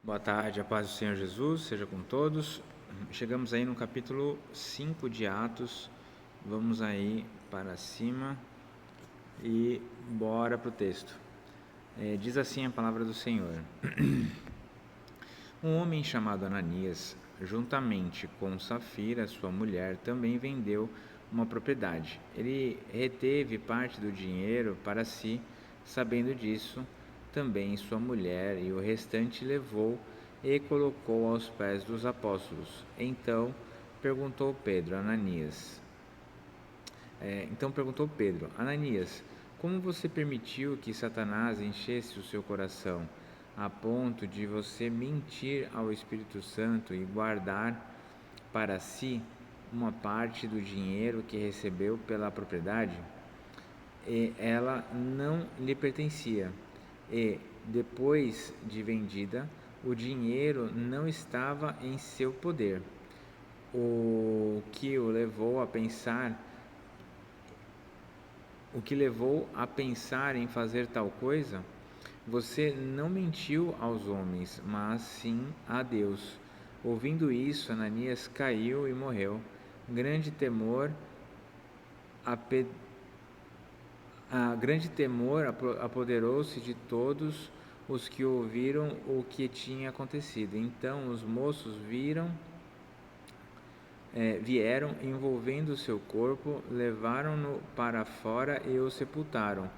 Boa tarde, a paz do Senhor Jesus, seja com todos. Chegamos aí no capítulo 5 de Atos, vamos aí para cima e bora para o texto. Diz assim a palavra do Senhor. Um homem chamado Ananias, juntamente com Safira, sua mulher, também vendeu uma propriedade. Ele reteve parte do dinheiro para si, sabendo disso, também sua mulher, e o restante levou e colocou aos pés dos apóstolos. Então perguntou Pedro, Ananias, como você permitiu que Satanás enchesse o seu coração, a ponto de você mentir ao Espírito Santo e guardar para si uma parte do dinheiro que recebeu pela propriedade? E ela não lhe pertencia, e, depois de vendida, o dinheiro não estava em seu poder. O que levou a pensar em fazer tal coisa? Você não mentiu aos homens, mas sim a Deus. Ouvindo isso, Ananias caiu e morreu. Grande temor apoderou-se de todos os que ouviram o que tinha acontecido. Então os moços vieram, envolvendo seu corpo, levaram-no para fora e o sepultaram.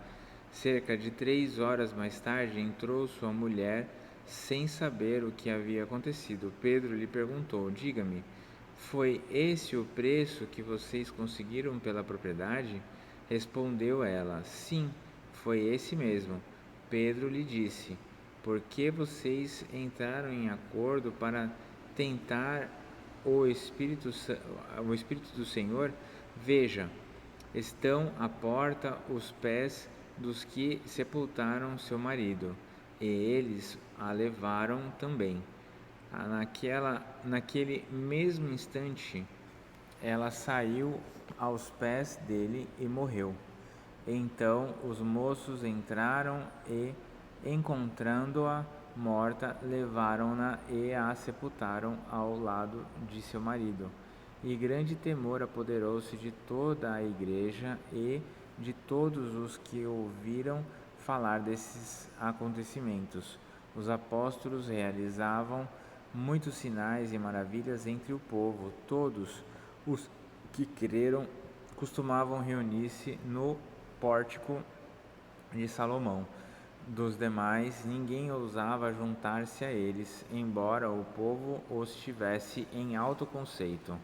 Cerca de 3 horas mais tarde entrou sua mulher, sem saber o que havia acontecido. Pedro lhe perguntou: Diga-me, foi esse o preço que vocês conseguiram pela propriedade? Respondeu ela: Sim, foi esse mesmo. Pedro lhe disse: Por que vocês entraram em acordo para tentar o Espírito do Senhor? Veja, estão à porta os pés dos que sepultaram seu marido, e eles a levaram também. Naquele mesmo instante, ela saiu aos pés dele e morreu. Então os moços entraram e, encontrando-a morta, levaram-na e a sepultaram ao lado de seu marido. E grande temor apoderou-se de toda a igreja e de todos os que ouviram falar desses acontecimentos. Os apóstolos realizavam muitos sinais e maravilhas entre o povo. Todos os que creram costumavam reunir-se no pórtico de Salomão. Dos demais, ninguém ousava juntar-se a eles, embora o povo os tivesse em alto conceito.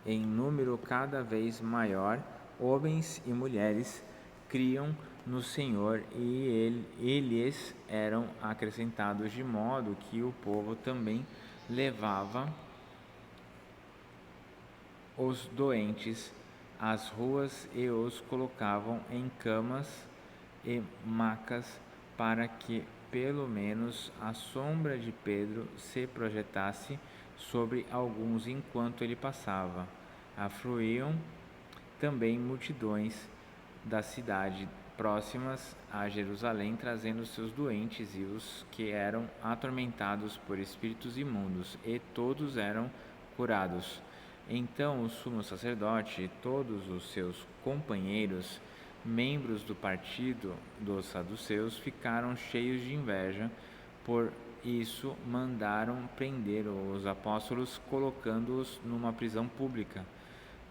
Em número cada vez maior, homens e mulheres criam no Senhor, e eles eram acrescentados, de modo que o povo também levava os doentes às ruas e os colocavam em camas e macas, para que pelo menos a sombra de Pedro se projetasse sobre alguns enquanto ele passava. Afluíam também multidões da cidade próximas a Jerusalém, trazendo seus doentes e os que eram atormentados por espíritos imundos, e todos eram curados. Então o sumo sacerdote e todos os seus companheiros, membros do partido dos saduceus, ficaram cheios de inveja. Por isso mandaram prender os apóstolos, colocando-os numa prisão pública.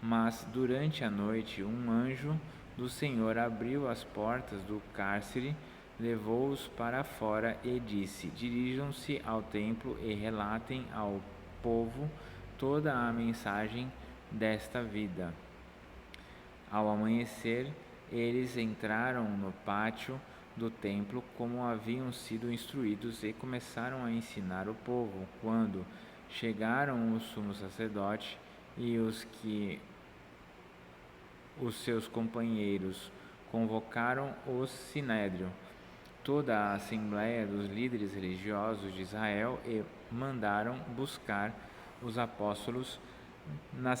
Mas durante a noite um anjo do Senhor abriu as portas do cárcere, levou-os para fora e disse: Dirijam-se ao templo e relatem ao povo toda a mensagem desta vida. Ao amanhecer, eles entraram no pátio do templo como haviam sido instruídos e começaram a ensinar o povo. Quando chegaram o sumo sacerdote e os seus companheiros, convocaram o sinédrio, toda a assembleia dos líderes religiosos de Israel, e mandaram buscar os apóstolos na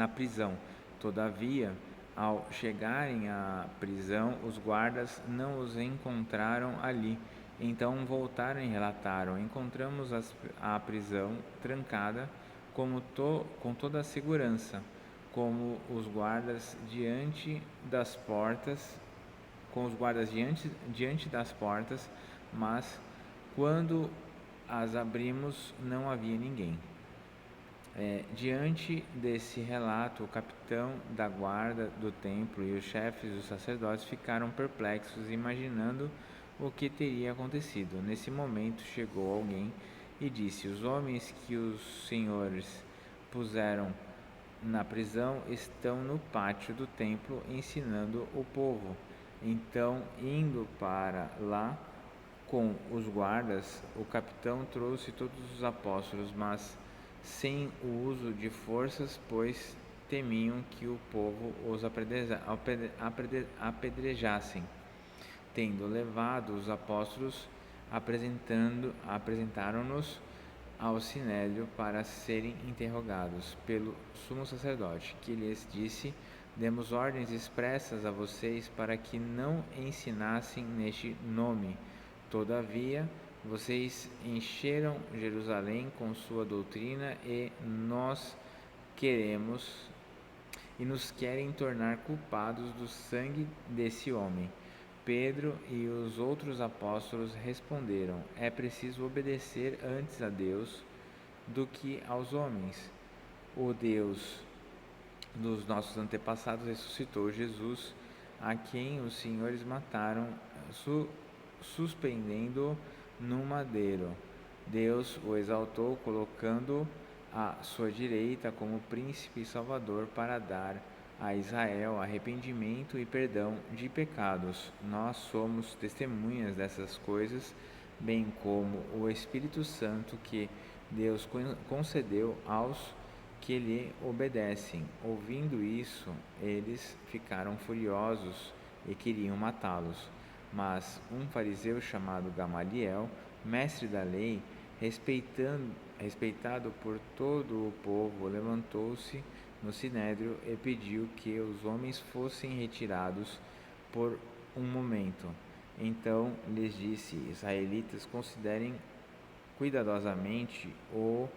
prisão. Todavia, ao chegarem à prisão, os guardas não os encontraram ali. Então voltaram e relataram: encontramos a prisão trancada com toda a segurança, como os guardas diante das portas, com os guardas diante das portas, mas quando as abrimos não havia ninguém. Diante desse relato, o capitão da guarda do templo e os chefes dos sacerdotes ficaram perplexos, imaginando o que teria acontecido. Nesse momento chegou alguém e disse: os homens que os senhores puseram na prisão estão no pátio do templo ensinando o povo. Então, indo para lá com os guardas, o capitão trouxe todos os apóstolos, mas sem o uso de forças, pois temiam que o povo os apedrejassem. Tendo levado os apóstolos, apresentaram-nos ao sinédrio para serem interrogados pelo sumo sacerdote, que lhes disse: demos ordens expressas a vocês para que não ensinassem neste nome. Todavia, vocês encheram Jerusalém com sua doutrina e nos querem tornar culpados do sangue desse homem. Pedro e os outros apóstolos responderam: é preciso obedecer antes a Deus do que aos homens. O Deus dos nossos antepassados ressuscitou Jesus, a quem os senhores mataram, suspendendo-o no madeiro. Deus o exaltou, colocando-o à sua direita como príncipe e salvador para dar a Israel arrependimento e perdão de pecados. Nós somos testemunhas dessas coisas, bem como o Espírito Santo que Deus concedeu aos que lhe obedecem. Ouvindo isso, eles ficaram furiosos e queriam matá-los. Mas um fariseu chamado Gamaliel, mestre da lei, respeitado por todo o povo, levantou-se no sinédrio e pediu que os homens fossem retirados por um momento. Então lhes disse: israelitas, considerem cuidadosamente o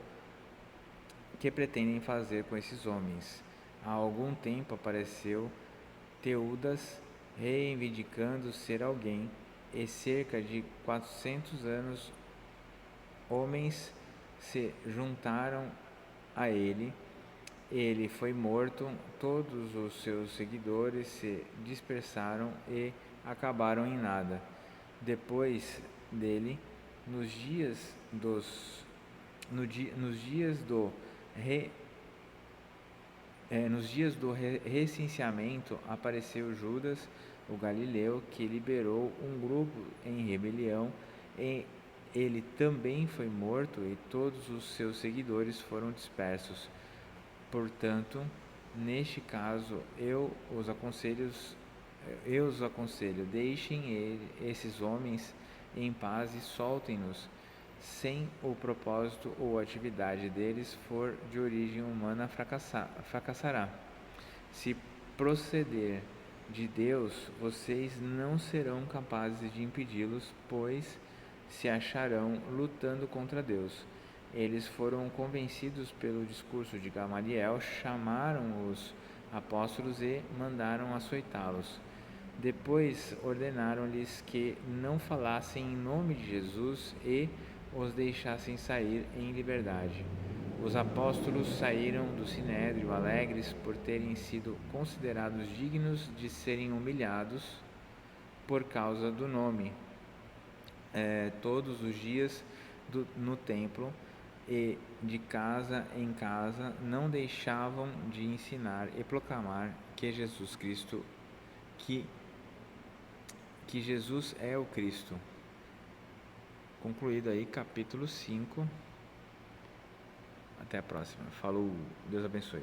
que pretendem fazer com esses homens. Há algum tempo apareceu Teudas, reivindicando ser alguém, e cerca de 400 anos homens se juntaram a ele. Ele foi morto, todos os seus seguidores se dispersaram e acabaram em nada. Depois dele, nos dias do recenseamento, apareceu Judas, o galileu, que liderou um grupo em rebelião, e ele também foi morto e todos os seus seguidores foram dispersos. Portanto, neste caso, eu os aconselho, deixem esses homens em paz e soltem-nos. Sem o propósito ou atividade deles for de origem humana, fracassará. Se proceder de Deus, vocês não serão capazes de impedi-los, pois se acharão lutando contra Deus. Eles foram convencidos pelo discurso de Gamaliel, chamaram os apóstolos e mandaram açoitá-los. Depois ordenaram-lhes que não falassem em nome de Jesus e os deixassem sair em liberdade. Os apóstolos saíram do sinédrio alegres por terem sido considerados dignos de serem humilhados por causa do nome. Todos os dias no templo e de casa em casa não deixavam de ensinar e proclamar que Jesus é o Cristo. Concluído aí capítulo 5. Até a próxima. Falou. Deus abençoe.